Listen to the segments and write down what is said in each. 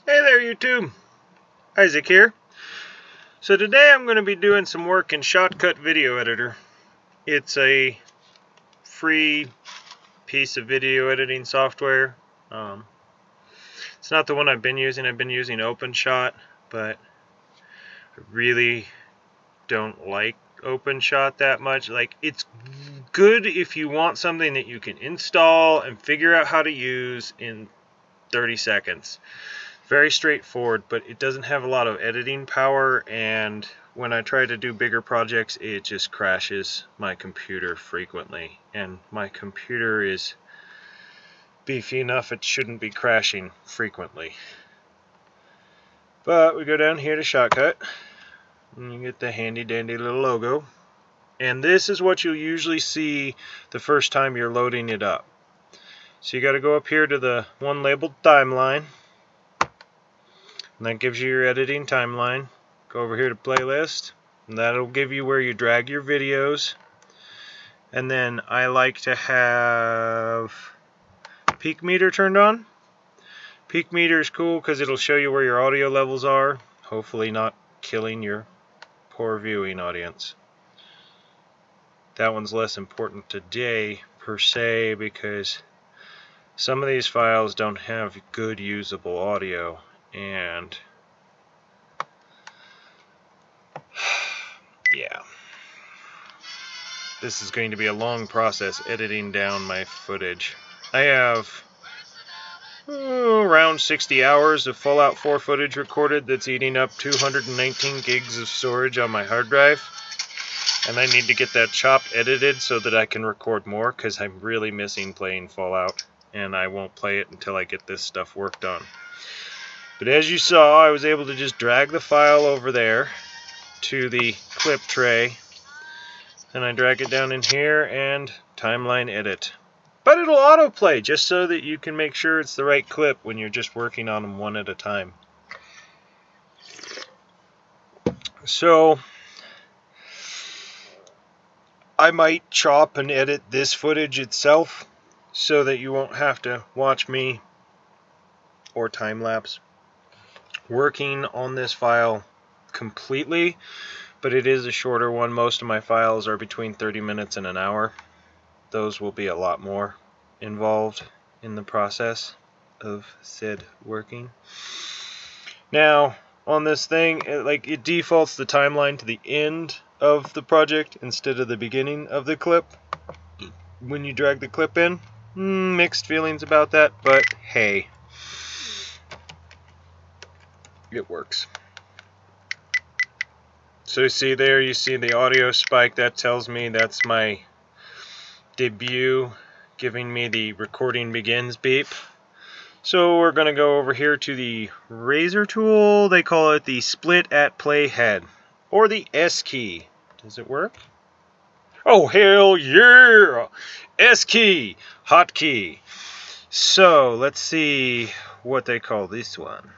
Hey there YouTube, Isaac here. So today I'm going to be doing some work in Shotcut Video Editor. It's a free piece of video editing software. It's not the one I've been using OpenShot, but I really don't like OpenShot that much. Like, it's good if you want something that you can install and figure out how to use in 30 seconds. Very straightforward, but it doesn't have a lot of editing power, and when I try to do bigger projects it just crashes my computer frequently, and my computer is beefy enough it shouldn't be crashing frequently. But we go down here to Shotcut and you get the handy dandy little logo, and this is what you'll usually see the first time you're loading it up. So you got to go up here to the one labeled timeline. And that gives you your editing timeline. Go over here to playlist, and that'll give you where you drag your videos. And then I like to have peak meter turned on. Peak meter is cool because it'll show you where your audio levels are, hopefully not killing your poor viewing audience. That one's less important today per se because some of these files don't have good usable audio, and yeah, this is going to be a long process editing down my footage. I have around 60 hours of Fallout 4 footage recorded that's eating up 219 gigs of storage on my hard drive, and I need to get that chopped edited so that I can record more because I'm really missing playing Fallout, and I won't play it until I get this stuff worked on. But as you saw, I was able to just drag the file over there to the clip tray, and I drag it down in here and timeline edit. But it'll autoplay just so that you can make sure it's the right clip when you're just working on them one at a time. So I might chop and edit this footage itself so that you won't have to watch me or time lapse working on this file completely, but it is a shorter one. Most of my files are between 30 minutes and an hour. Those will be a lot more involved in the process of said working. Now on this thing, it defaults the timeline to the end of the project instead of the beginning of the clip when you drag the clip in. Mixed feelings about that, but hey, it works. So you see there, you see the audio spike. That tells me that's my debut, giving me the recording begins beep. So we're going to go over here to the razor tool. They call it the split at play head, or the S key. Does it work? Oh hell yeah! S key, hotkey. So let's see what they call this one.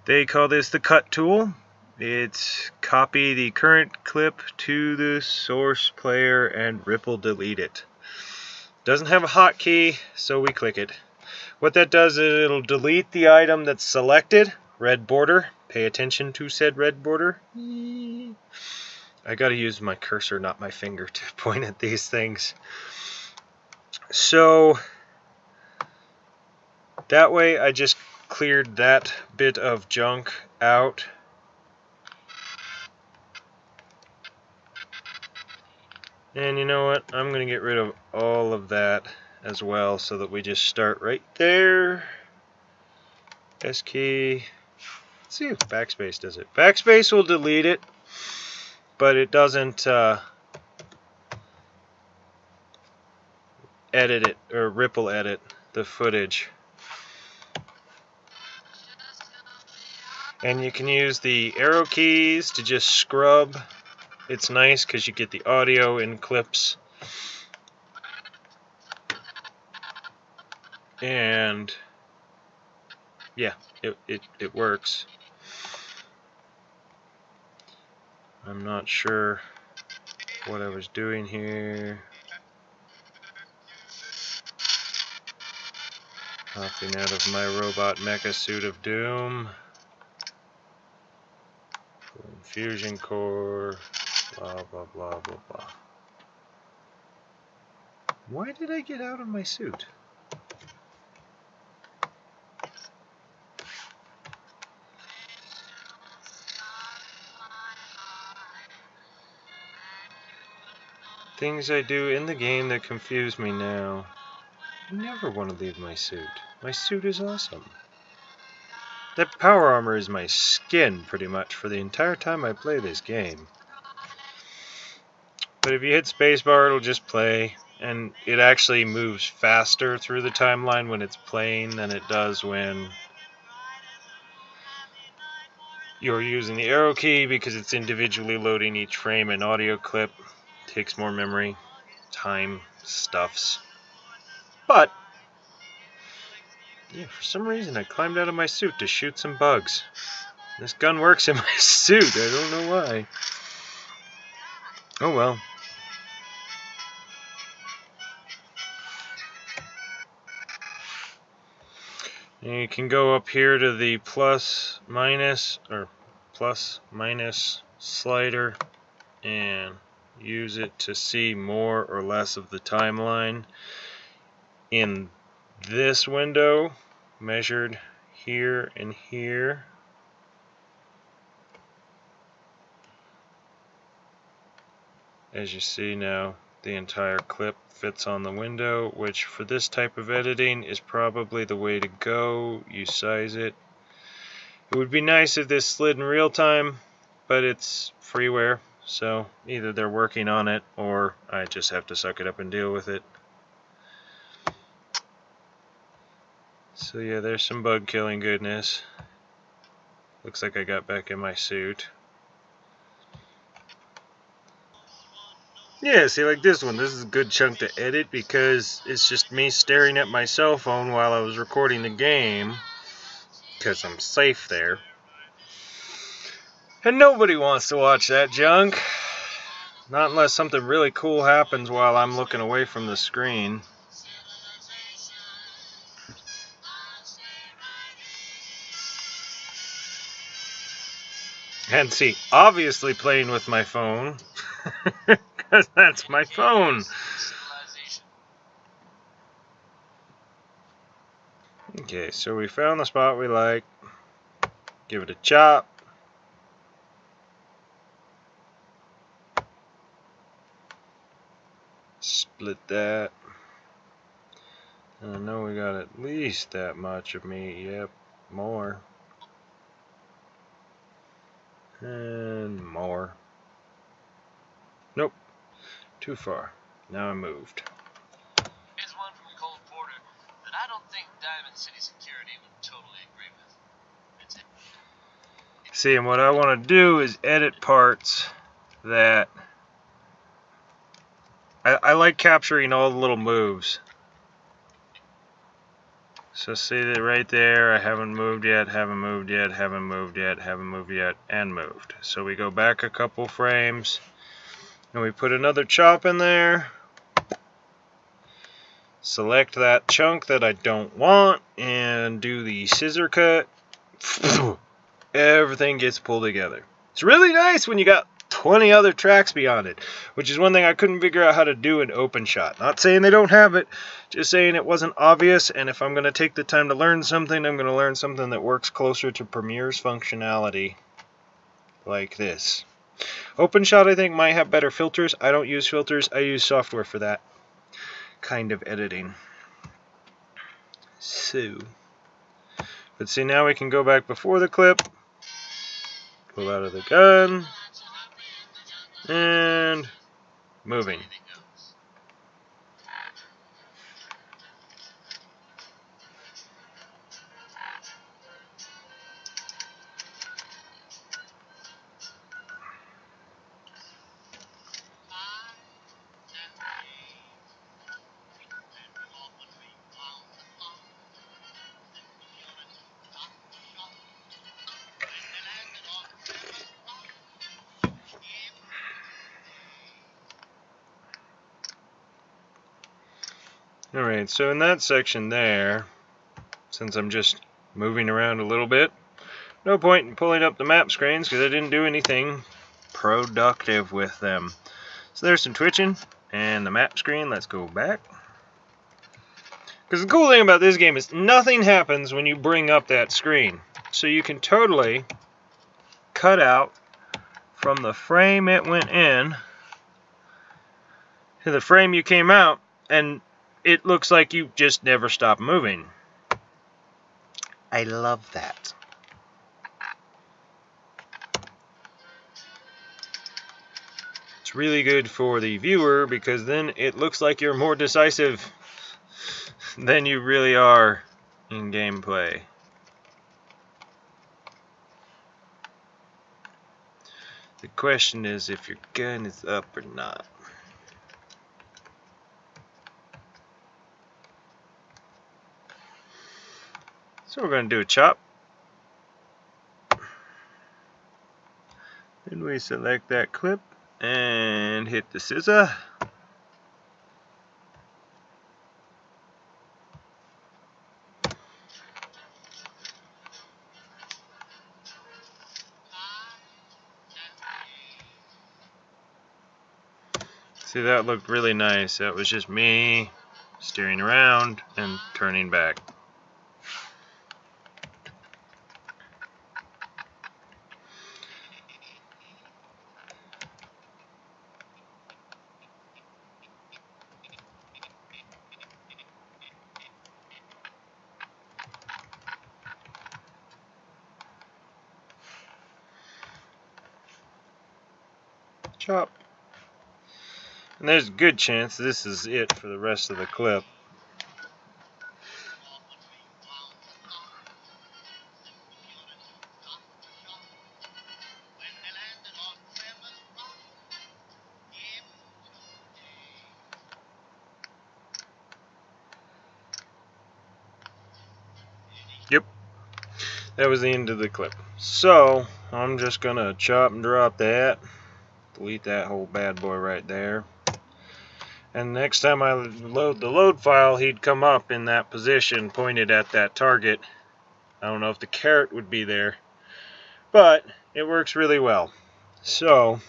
They call this the cut tool. It's copy the current clip to the source player and ripple delete it. Doesn't have a hotkey, so we click it. What that does is it'll delete the item that's selected. Red border. Pay attention to said red border. I gotta use my cursor, not my finger, to point at these things. So that way I just cleared that bit of junk out. And you know what? I'm going to get rid of all of that as well so that we just start right there. S key. Let's see if backspace does it. Backspace will delete it, but it doesn't edit it or ripple edit the footage. And you can use the arrow keys to just scrub. It's nice because you get the audio in clips. And yeah, it works. I'm not sure what I was doing here. Hopping out of my robot mecha suit of doom. Fusion core. Blah, blah, blah, blah, blah. Why did I get out of my suit? Things I do in the game that confuse me now. I never want to leave my suit. My suit is awesome. That power armor is my skin, pretty much, for the entire time I play this game. But if you hit spacebar, it'll just play, and it actually moves faster through the timeline when it's playing than it does when you're using the arrow key, because it's individually loading each frame and audio clip. Takes more memory, time, stuffs. But yeah, for some reason I climbed out of my suit to shoot some bugs. This gun works in my suit, I don't know why. Oh well. And you can go up here to the plus minus slider and use it to see more or less of the timeline. In this window, measured here and here. As you see now, the entire clip fits on the window, which for this type of editing is probably the way to go. You size it. It would be nice if this slid in real time, but it's freeware, so either they're working on it or I just have to suck it up and deal with it. So yeah, there's some bug killing goodness. Looks like I got back in my suit. Yeah, see, like this one, this is a good chunk to edit because it's just me staring at my cell phone while I was recording the game, because I'm safe there. And nobody wants to watch that junk. Not unless something really cool happens while I'm looking away from the screen. And see, obviously playing with my phone, because that's my phone. Okay, so we found the spot we like. Give it a chop. Split that. I know we got at least that much of meat. Yep, more. And more. Nope, too far. Now I moved. Here's one from Cold Porter that I don't think Diamond City Security would totally agree with. That's it. See, and what I want to do is edit parts that I like capturing all the little moves. So see that right there, I haven't moved yet, haven't moved yet, haven't moved yet, haven't moved yet, and moved. So we go back a couple frames, and we put another chop in there. Select that chunk that I don't want, and do the scissor cut. Everything gets pulled together. It's really nice when you got 20 other tracks beyond it, which is one thing I couldn't figure out how to do in OpenShot. Not saying they don't have it, just saying it wasn't obvious, and if I'm going to take the time to learn something, I'm going to learn something that works closer to Premiere's functionality, like this. OpenShot, I think, might have better filters. I don't use filters. I use software for that kind of editing. So, but see, now we can go back before the clip, pull out of the gun, and moving. Alright, so in that section there, since I'm just moving around a little bit. No point in pulling up the map screens because I didn't do anything productive with them. So there's some twitching and the map screen. Let's go back. Because the cool thing about this game is nothing happens when you bring up that screen. So you can totally cut out from the frame it went in to the frame you came out, and it looks like you just never stopped moving. I love that. It's really good for the viewer because then it looks like you're more decisive than you really are in gameplay. The question is if your gun is up or not. So we're going to do a chop. Then we select that clip and hit the scissor. See, that looked really nice. That was just me steering around and turning back. Chop. And there's a good chance this is it for the rest of the clip. Yep, that was the end of the clip. So I'm just gonna chop and drop that, delete that whole bad boy right there. And next time I load the load file, he'd come up in that position pointed at that target. I don't know if the caret would be there, but it works really well. So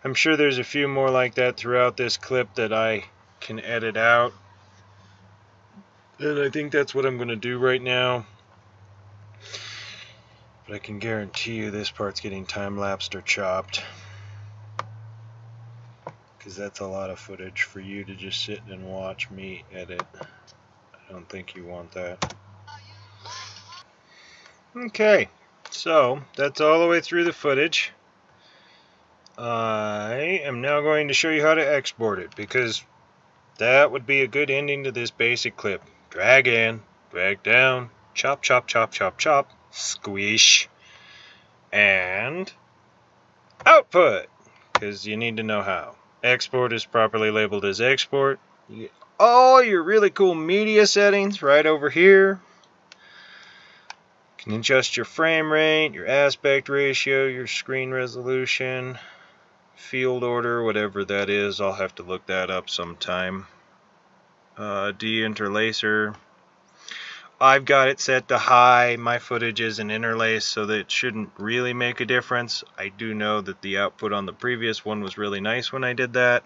I'm sure there's a few more like that throughout this clip that I can edit out. And I think that's what I'm going to do right now. But I can guarantee you this part's getting time-lapsed or chopped. Because that's a lot of footage for you to just sit and watch me edit. I don't think you want that. Okay, so that's all the way through the footage. I am now going to show you how to export it, because that would be a good ending to this basic clip. Drag in, drag down, chop, chop, chop, chop, chop, squish, and output, because you need to know how. Export is properly labeled as export. You get all your really cool media settings right over here. You can adjust your frame rate, your aspect ratio, your screen resolution, field order, whatever that is. I'll have to look that up sometime. De-interlacer. I've got it set to high. My footage is an interlace, so that it shouldn't really make a difference. I do know that the output on the previous one was really nice when I did that.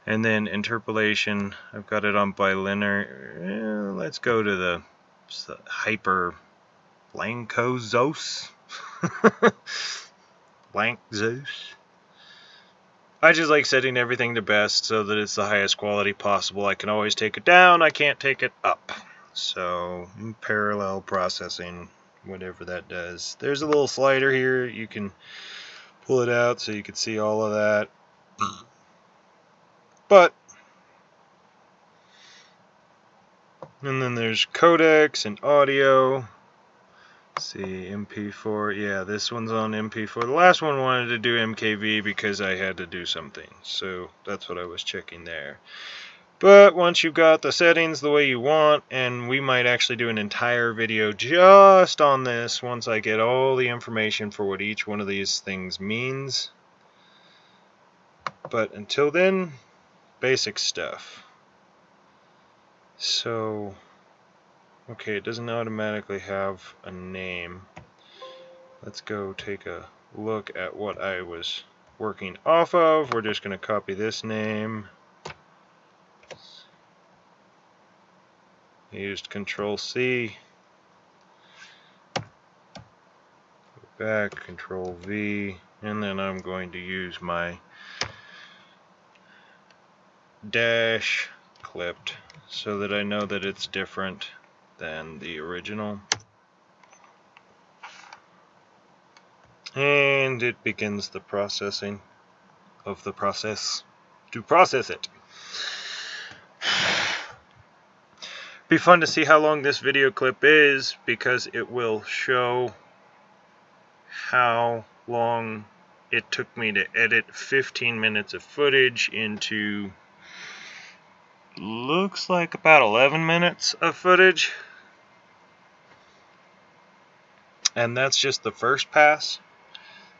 And then interpolation, I've got it on bilinear. Let's go to the hyper Blancozos. Blancozos. I just like setting everything to best so that it's the highest quality possible. I can always take it down, I can't take it up. So, parallel processing, whatever that does. There's a little slider here, you can pull it out so you can see all of that. But, and then there's codecs and audio. Let's see, MP4, yeah, this one's on MP4. The last one wanted to do MKV because I had to do something. So, that's what I was checking there. But once you've got the settings the way you want, and we might actually do an entire video just on this once I get all the information for what each one of these things means. But until then, basic stuff. So Okay, it doesn't automatically have a name. Let's go take a look at what I was working off of. We're just going to copy this name. I used Control C. Go back, Control V, and then I'm going to use my dash clipped so that I know that it's different than the original. And it begins the processing of the process to process it. Be fun to see how long this video clip is, because it will show how long it took me to edit 15 minutes of footage into, looks like about 11 minutes of footage. And that's just the first pass.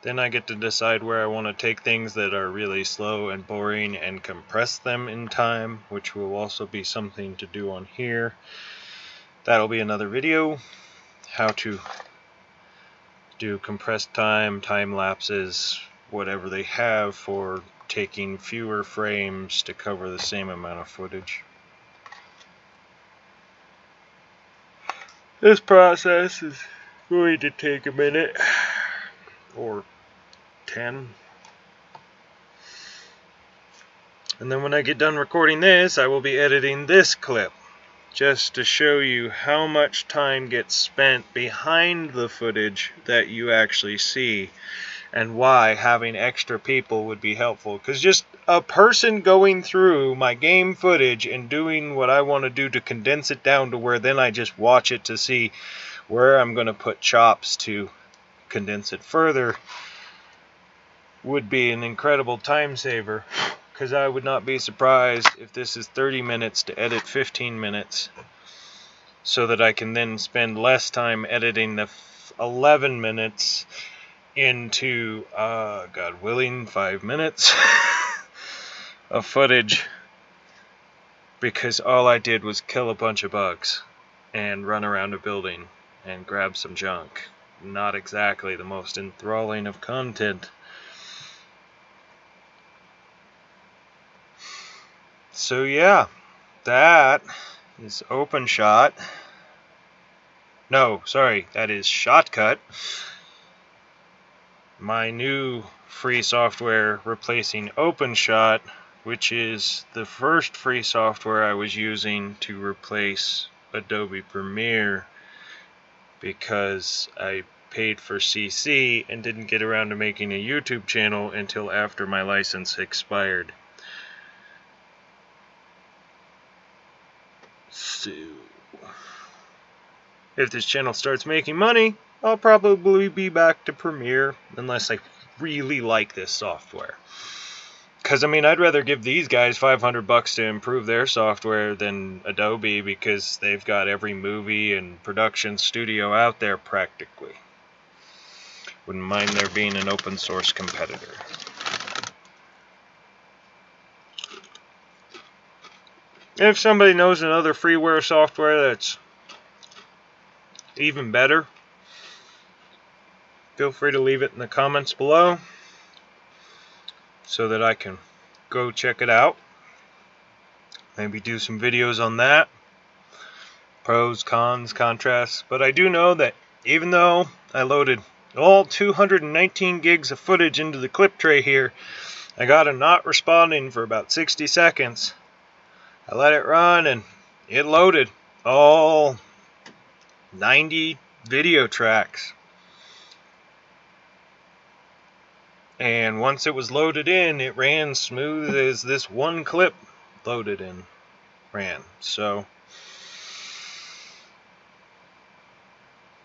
Then I get to decide where I want to take things that are really slow and boring and compress them in time, which will also be something to do on here. That'll be another video, how to do compressed time, time lapses, whatever they have for taking fewer frames to cover the same amount of footage. This process is going to take a minute or 10. And then when I get done recording this, I will be editing this clip just to show you how much time gets spent behind the footage that you actually see, and why having extra people would be helpful. Because just a person going through my game footage and doing what I want to do to condense it down to where then I just watch it to see where I'm going to put chops to condense it further would be an incredible time saver. Because I would not be surprised if this is 30 minutes to edit 15 minutes, so that I can then spend less time editing the 11 minutes into, God willing, 5 minutes of footage, because all I did was kill a bunch of bugs and run around a building and grab some junk. Not exactly the most enthralling of content. So yeah, that is OpenShot. No, sorry, that is Shotcut. My new free software replacing OpenShot, which is the first free software I was using to replace Adobe Premiere, because I paid for CC and didn't get around to making a YouTube channel until after my license expired. So, if this channel starts making money, I'll probably be back to Premiere, unless I really like this software. Because, I mean, I'd rather give these guys $500 to improve their software than Adobe, because they've got every movie and production studio out there practically. Wouldn't mind there being an open source competitor. If somebody knows another freeware software that's even better, feel free to leave it in the comments below so that I can go check it out. Maybe do some videos on that. Pros, cons, contrasts. But I do know that even though I loaded all 219 gigs of footage into the clip tray here, I got a not responding for about 60 seconds. I let it run and it loaded all 90 video tracks. And once it was loaded in, it ran smooth as this one clip loaded and ran. So,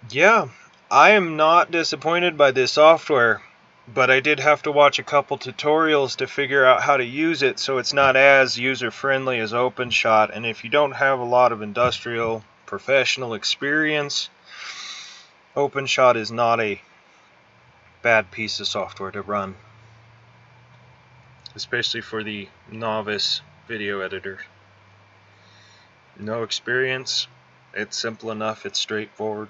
yeah, I am not disappointed by this software, but I did have to watch a couple tutorials to figure out how to use it so it's not as user-friendly as OpenShot. And if you don't have a lot of industrial professional experience, OpenShot is not a bad piece of software to run, especially for the novice video editor. No experience, It's simple enough, it's straightforward.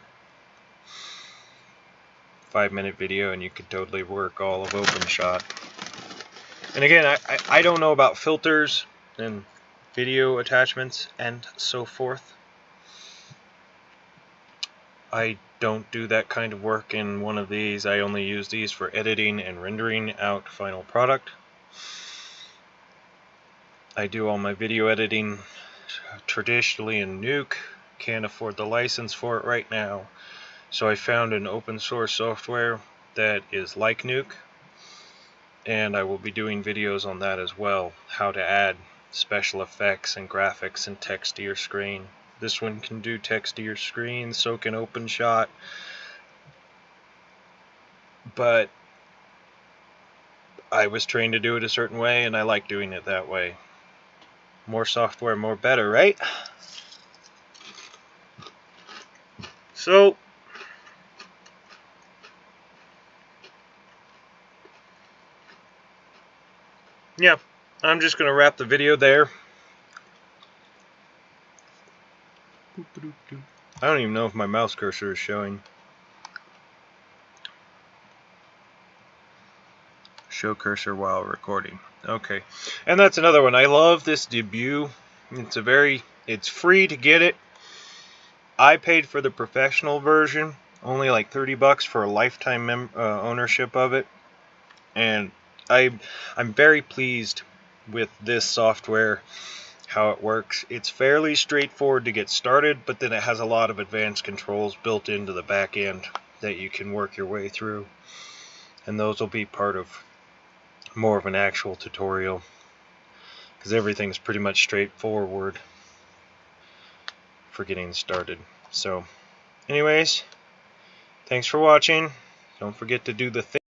5-minute video and you could totally work all of OpenShot. And again, I don't know about filters and video attachments and so forth. I don't do that kind of work in one of these. I only use these for editing and rendering out final product. I do all my video editing traditionally in Nuke. Can't afford the license for it right now. So I found an open source software that is like Nuke, and I will be doing videos on that as well. How to add special effects and graphics and text to your screen. This one can do text to your screen, so can OpenShot. But I was trained to do it a certain way, and I like doing it that way. More software, more better, right? So, yeah, I'm just going to wrap the video there. I don't even know if my mouse cursor is showing. Show cursor while recording. Okay, and that's another one. I love this debut. It's free to get it. I paid for the professional version, only like $30 for a lifetime ownership of it, and I'm very pleased with this software, how it works. It's fairly straightforward to get started, but then it has a lot of advanced controls built into the back end that you can work your way through, and those will be part of more of an actual tutorial, because everything's pretty much straightforward for getting started. So anyways, thanks for watching. Don't forget to do the thing.